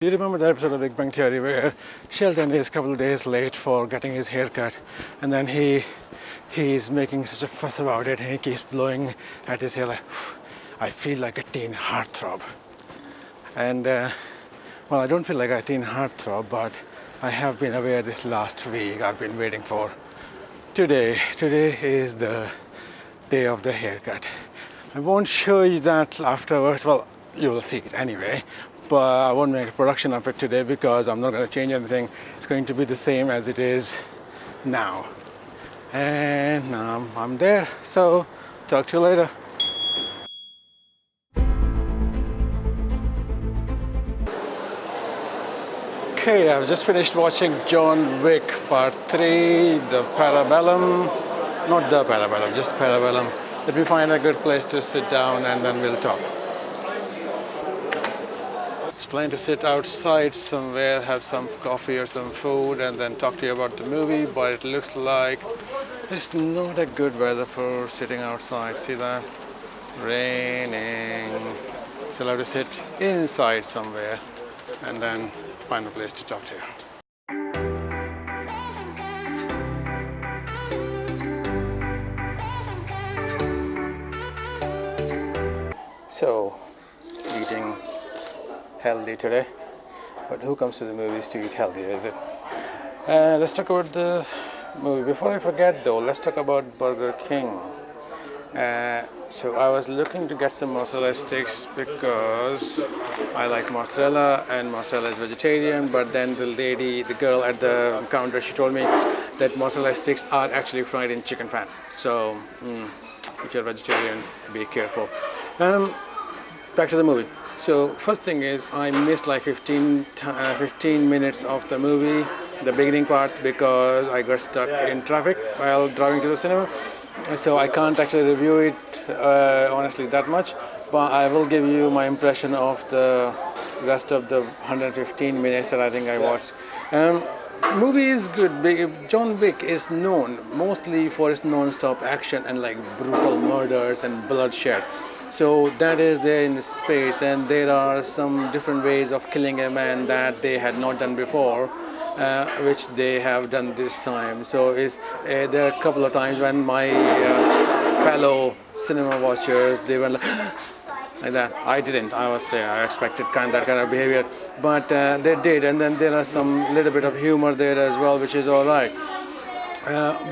Do you remember that episode of Big Bang Theory where Sheldon is a couple of days late for getting his hair cut, and then he's making such a fuss about it, and he keeps blowing at his hair like, I feel like a teen heartthrob. And well, I don't feel like a teen heartthrob, but I have been aware this last week. I've been waiting for today. Today is the day of the haircut. I won't show you that afterwards. Well, you will see it anyway. But I won't make a production of it today because I'm not going to change anything. It's going to be the same as it is now. And I'm there. So talk to you later. Okay, I've just finished watching John Wick Part 3, the Parabellum. Not the Parabellum, just Parabellum. Let me find a good place to sit down and then we'll talk. It's planning to sit outside somewhere, have some coffee or some food, and then talk to you about the movie, but it looks like it's not a good weather for sitting outside. See that? Raining. So I'll have to sit inside somewhere and then find a place to talk to you. So, eating healthy today, but who comes to the movies to eat healthy, is it? Let's talk about the movie. Before I forget though, let's talk about Burger King. So I was looking to get some mozzarella sticks because I like mozzarella and mozzarella is vegetarian, but then the girl at the counter, she told me that mozzarella sticks are actually fried in chicken fat. So if you're vegetarian, be careful. Back to the movie. So first thing is I missed like 15 minutes of the movie, the beginning part, because I got stuck in traffic while driving to the cinema. So I can't actually review it honestly that much, but I will give you my impression of the rest of the 115 minutes that I think I watched. The movie is good. John Wick is known mostly for its non-stop action and like brutal murders and bloodshed. So that is there in space, and there are some different ways of killing a man that they had not done before, which they have done this time. So there are a couple of times when my fellow cinema watchers, they were like that. I didn't. I was there. I expected that kind of behavior, but they did. And then there are some little bit of humor there as well, which is all right.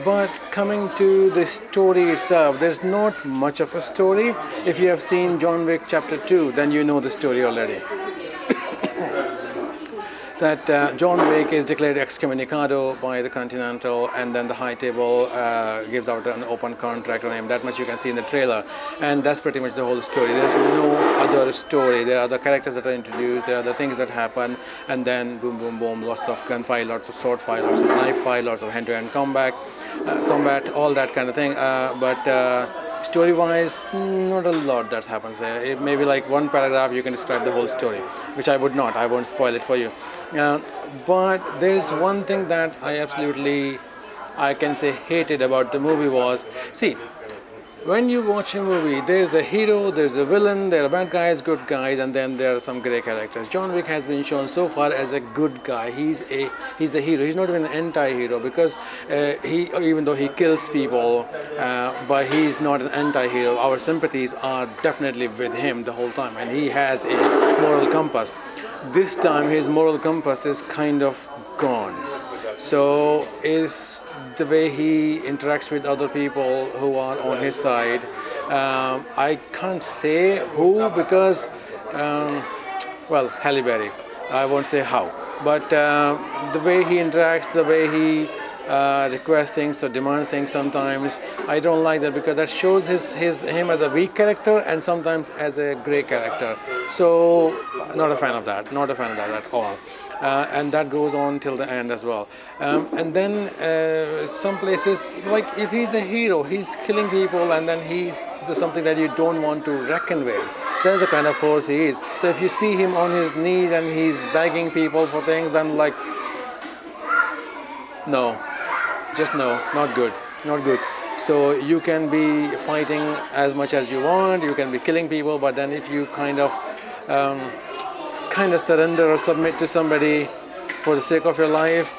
But coming to the story itself, there's not much of a story. If you have seen John Wick Chapter 2, then you know the story already. That John Wick is declared excommunicado by the Continental, and then the High Table gives out an open contract on him. That much you can see in the trailer, and that's pretty much the whole story. There's no other story. There are the characters that are introduced, there are the things that happen, and then boom, boom, boom, lots of gunfight, lots of sword fight, lots of knife fight, lots of hand-to-hand combat, all that kind of thing. But story-wise, not a lot that happens there. It may be like one paragraph you can describe the whole story, which I would not. I won't spoil it for you. But there's one thing that I can say hated about the movie was, see, when you watch a movie, there's a hero, there's a villain, there are bad guys, good guys, and then there are some grey characters. John Wick has been shown so far as a good guy. He's the hero. He's not even an anti-hero, because even though he kills people, but he's not an anti-hero. Our sympathies are definitely with him the whole time, and he has a moral compass. This time his moral compass is kind of gone. So is the way he interacts with other people who are on his side. I can't say who, because well, Halle Berry. I won't say how, but the way he interacts, the way he requests things or demands things sometimes, I don't like that, because that shows him as a weak character and sometimes as a grey character. So not a fan of that at all. And that goes on till the end as well. And then some places, like if he's a hero, he's killing people, and then he's something that you don't want to reckon with. That's the kind of force he is. So if you see him on his knees and he's begging people for things, then like, no, just no, not good. So you can be fighting as much as you want, you can be killing people, but then if you kind of kind of surrender or submit to somebody for the sake of your life,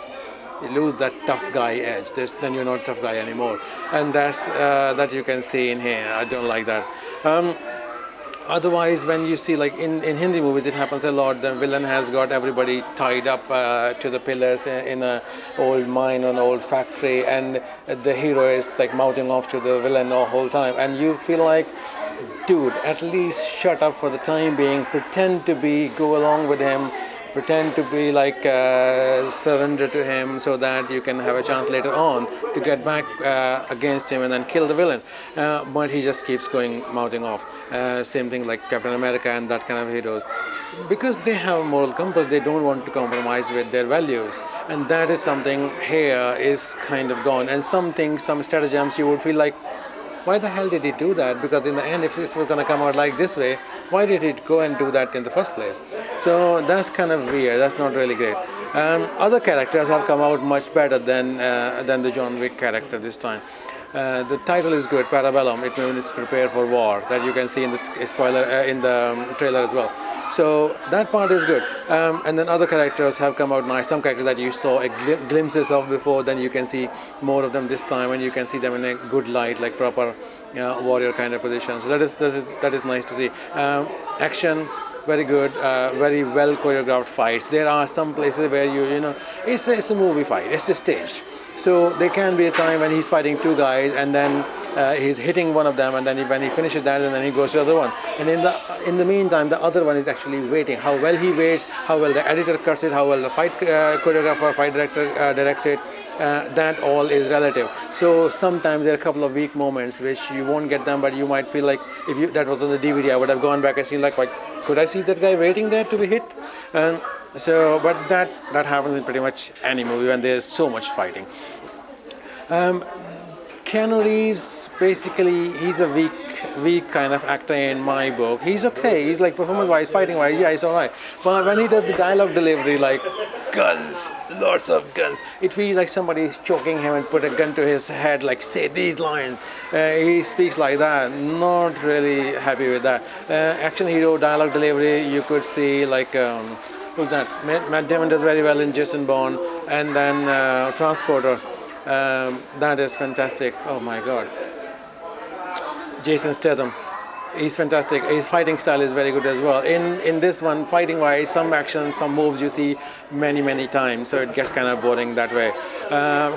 you lose that tough guy edge. Then you're not a tough guy anymore, and that you can see in here. I don't like that. Otherwise, when you see like in Hindi movies, it happens a lot. The villain has got everybody tied up to the pillars in a old mine or an old factory, and the hero is like mouthing off to the villain the whole time, and you feel like, dude, at least shut up for the time being. Pretend to go along with him. Pretend to be like surrender to him so that you can have a chance later on to get back against him and then kill the villain. But he just keeps going mouthing off. Same thing like Captain America and that kind of heroes. Because they have a moral compass, they don't want to compromise with their values. And that is something here is kind of gone. And some things, some stratagems, you would feel like, why the hell did he do that? Because in the end, if this was going to come out like this way, why did he go and do that in the first place? So that's kind of weird. That's not really great. Other characters have come out much better than the John Wick character this time. The title is good, Parabellum. It means prepare for war. That you can see in the spoiler in the trailer as well. So that part is good. And then other characters have come out nice. Some characters that you saw glimpses of before, then you can see more of them this time, and you can see them in a good light, like proper warrior kind of position. So that is nice to see. Action, very good, very well choreographed fights. There are some places where you know it's a movie fight. It's just staged. So there can be a time when he's fighting two guys, and then he's hitting one of them, and then when he finishes that, and then he goes to the other one. And in the meantime, the other one is actually waiting. How well he waits, how well the editor cuts it, how well the fight choreographer, fight director directs it. That all is relative. So sometimes there are a couple of weak moments which you won't get them, but you might feel like if that was on the DVD, I would have gone back and seen like, could I see that guy waiting there to be hit? But that happens in pretty much any movie when there's so much fighting. Keanu Reeves, basically, he's a weak kind of actor in my book. He's okay. He's like performance-wise, fighting-wise, yeah, he's alright. But when he does the dialogue delivery, like guns, lots of guns, it feels like somebody is choking him and put a gun to his head, like say these lines. He speaks like that. Not really happy with that. Action hero dialogue delivery, you could see like. Who's that? Matt Damon does very well in Jason Bourne, and then Transporter. That is fantastic. Oh my God. Jason Statham. He's fantastic. His fighting style is very good as well. In this one, fighting wise, some action, some moves you see many times, so it gets kind of boring that way.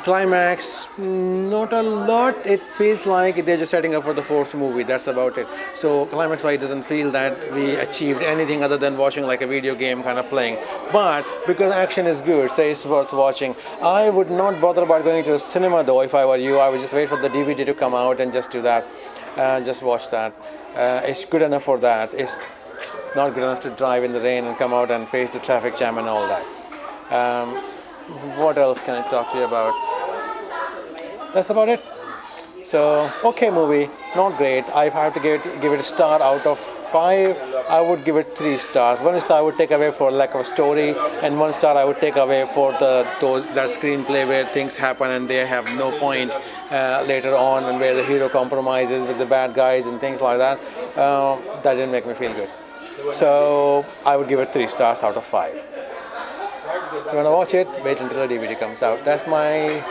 Climax, not a lot. It feels like they're just setting up for the fourth movie. That's about it. So climax wise, doesn't feel that we achieved anything other than watching like a video game kind of playing. But because action is good, so it's worth watching. I would not bother about going to the cinema though. If I were you, I would just wait for the DVD to come out and just do that. Just watch that. It's good enough for that. It's not good enough to drive in the rain and come out and face the traffic jam and all that. What else can I talk to you about? That's about it. So, okay movie, not great. I have to give it a star out of 5. I would give it 3 stars. 1 star I would take away for lack of story, and 1 star I would take away for that screenplay where things happen and they have no point later on, and where the hero compromises with the bad guys and things like that. That didn't make me feel good. So I would give it 3 stars out of 5. If you want to watch it, wait until the DVD comes out. That's my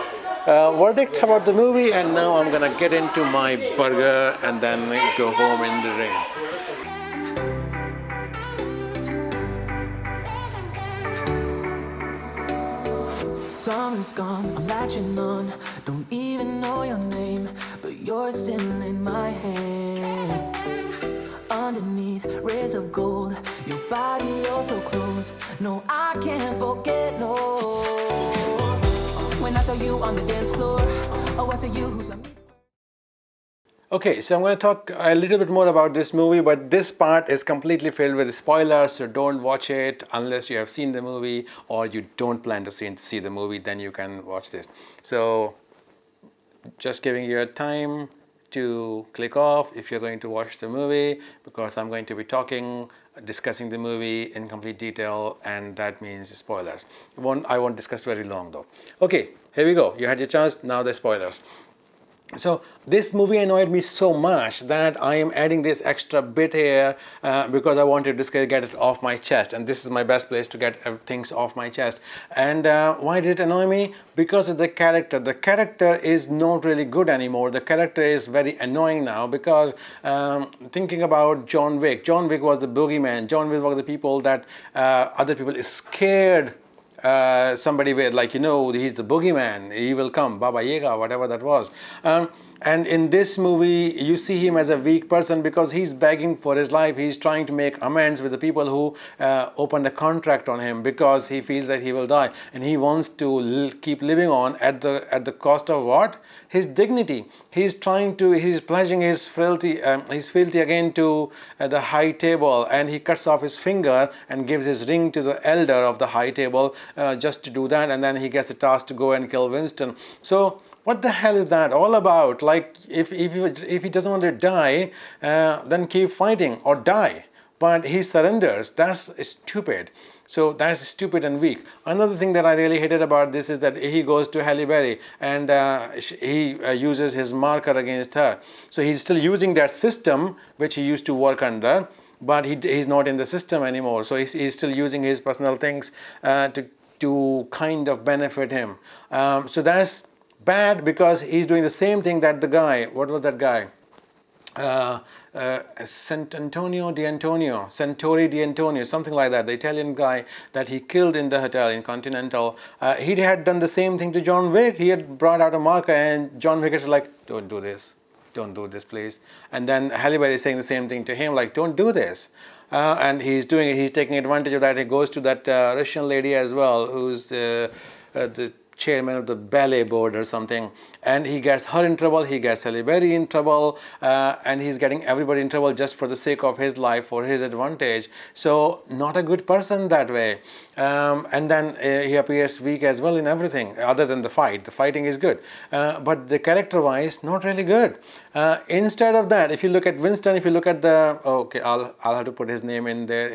verdict about the movie, and now I'm gonna get into my burger and then go home in the rain. Summer's gone, I'm latching on. Don't even know your name, but you're still in my head. Underneath rays of gold, your body oh so close. No, I can't forget, no. When I saw you on the dance floor, oh, I saw you who's on me. Okay, so I'm going to talk a little bit more about this movie, but this part is completely filled with spoilers, so don't watch it unless you have seen the movie or you don't plan to see the movie, then you can watch this. So, just giving you a time to click off if you're going to watch the movie, because I'm going to be discussing the movie in complete detail, and that means spoilers. I won't discuss very long though. Okay, here we go. You had your chance, now the spoilers. So this movie annoyed me so much that I am adding this extra bit here because I wanted to get it off my chest, and this is my best place to get things off my chest. And why did it annoy me? Because of the character. The character is not really good anymore. The character is very annoying now because thinking about John Wick. John Wick was the boogeyman. John Wick was the people that other people is scared somebody with, like, he's the boogeyman, he will come, Baba Yaga, whatever that was. And in this movie, you see him as a weak person because he's begging for his life. He's trying to make amends with the people who opened a contract on him because he feels that he will die, and he wants to keep living on at the cost of what? His dignity. He's pledging his fealty again to the high table, and he cuts off his finger and gives his ring to the elder of the high table just to do that, and then he gets a task to go and kill Winston. So what the hell is that all about? Like, if he doesn't want to die, then keep fighting or die. But he surrenders. That's stupid. So that's stupid and weak. Another thing that I really hated about this is that he goes to Halle Berry and he uses his marker against her. So he's still using that system which he used to work under, but he's not in the system anymore. So he's still using his personal things to kind of benefit him. So that's bad because he's doing the same thing that the guy, what was that guy? Santori Di Antonio, something like that, the Italian guy that he killed in the hotel in Continental. He had done the same thing to John Wick. He had brought out a marker, and John Wick is like, don't do this, please. And then Halle Berry is saying the same thing to him, like, don't do this. And he's doing it. He's taking advantage of that. He goes to that Russian lady as well, who's the chairman of the ballet board or something, and he gets her in trouble, he gets Halle Berry in trouble, and he's getting everybody in trouble just for the sake of his life, for his advantage. So not a good person that way. And then he appears weak as well in everything other than the fight. The fighting is good, but the character wise, not really good. Instead of that, if you look at Winston, if you look at I'll have to put his name in there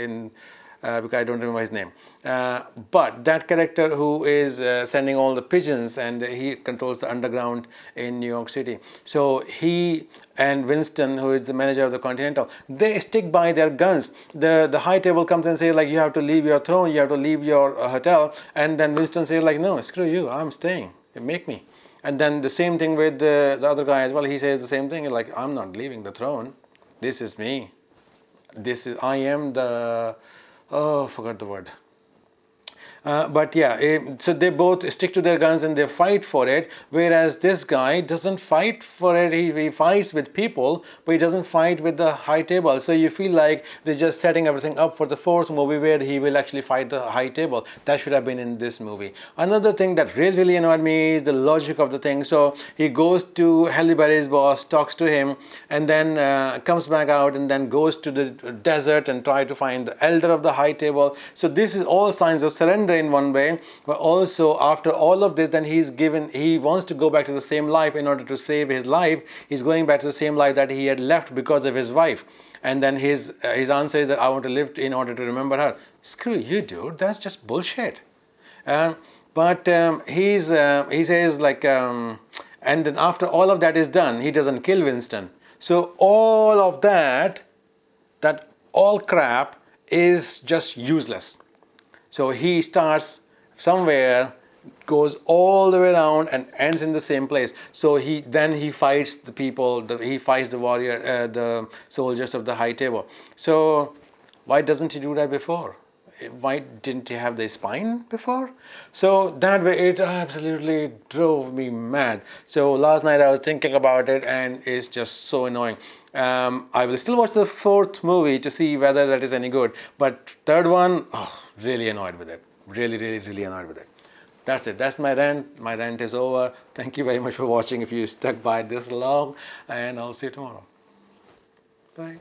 because I don't remember his name. But that character who is sending all the pigeons, and he controls the underground in New York City. So he and Winston, who is the manager of the Continental, they stick by their guns. The high table comes and says, like, you have to leave your throne, you have to leave your hotel. And then Winston says, like, no, screw you, I'm staying. Make me. And then the same thing with the other guy as well. He says the same thing, like, I'm not leaving the throne. This is me. I am the... Oh, forgot the word. But yeah, so they both stick to their guns and they fight for it, whereas this guy doesn't fight for it. He fights with people, but he doesn't fight with the high table. So you feel like they're just setting everything up for the fourth movie where he will actually fight the high table. That should have been in this movie. Another thing that really annoyed me is the logic of the thing. So he goes to Halle Berry's boss, talks to him, and then comes back out and then goes to the desert and try to find the elder of the high table. So this is all signs of surrender in one way, but also after all of this, then he wants to go back to the same life in order to save his life. He's going back to the same life that he had left because of his wife, and then his answer is that I want to live in order to remember her. Screw you, dude, that's just bullshit. But he says, like, and then after all of that is done, he doesn't kill Winston. So all of that all crap is just useless. So he starts somewhere, goes all the way around and ends in the same place. So he fights the people, he fights the warrior, the soldiers of the high table. So why doesn't he do that before? Why didn't he have the spine before? So that way it absolutely drove me mad. So last night I was thinking about it and it's just so annoying. I will still watch the fourth movie to see whether that is any good. But third one, really annoyed with it. Really annoyed with it. That's it. That's my rant. My rant is over. Thank you very much for watching if you stuck by this long. And I'll see you tomorrow. Bye.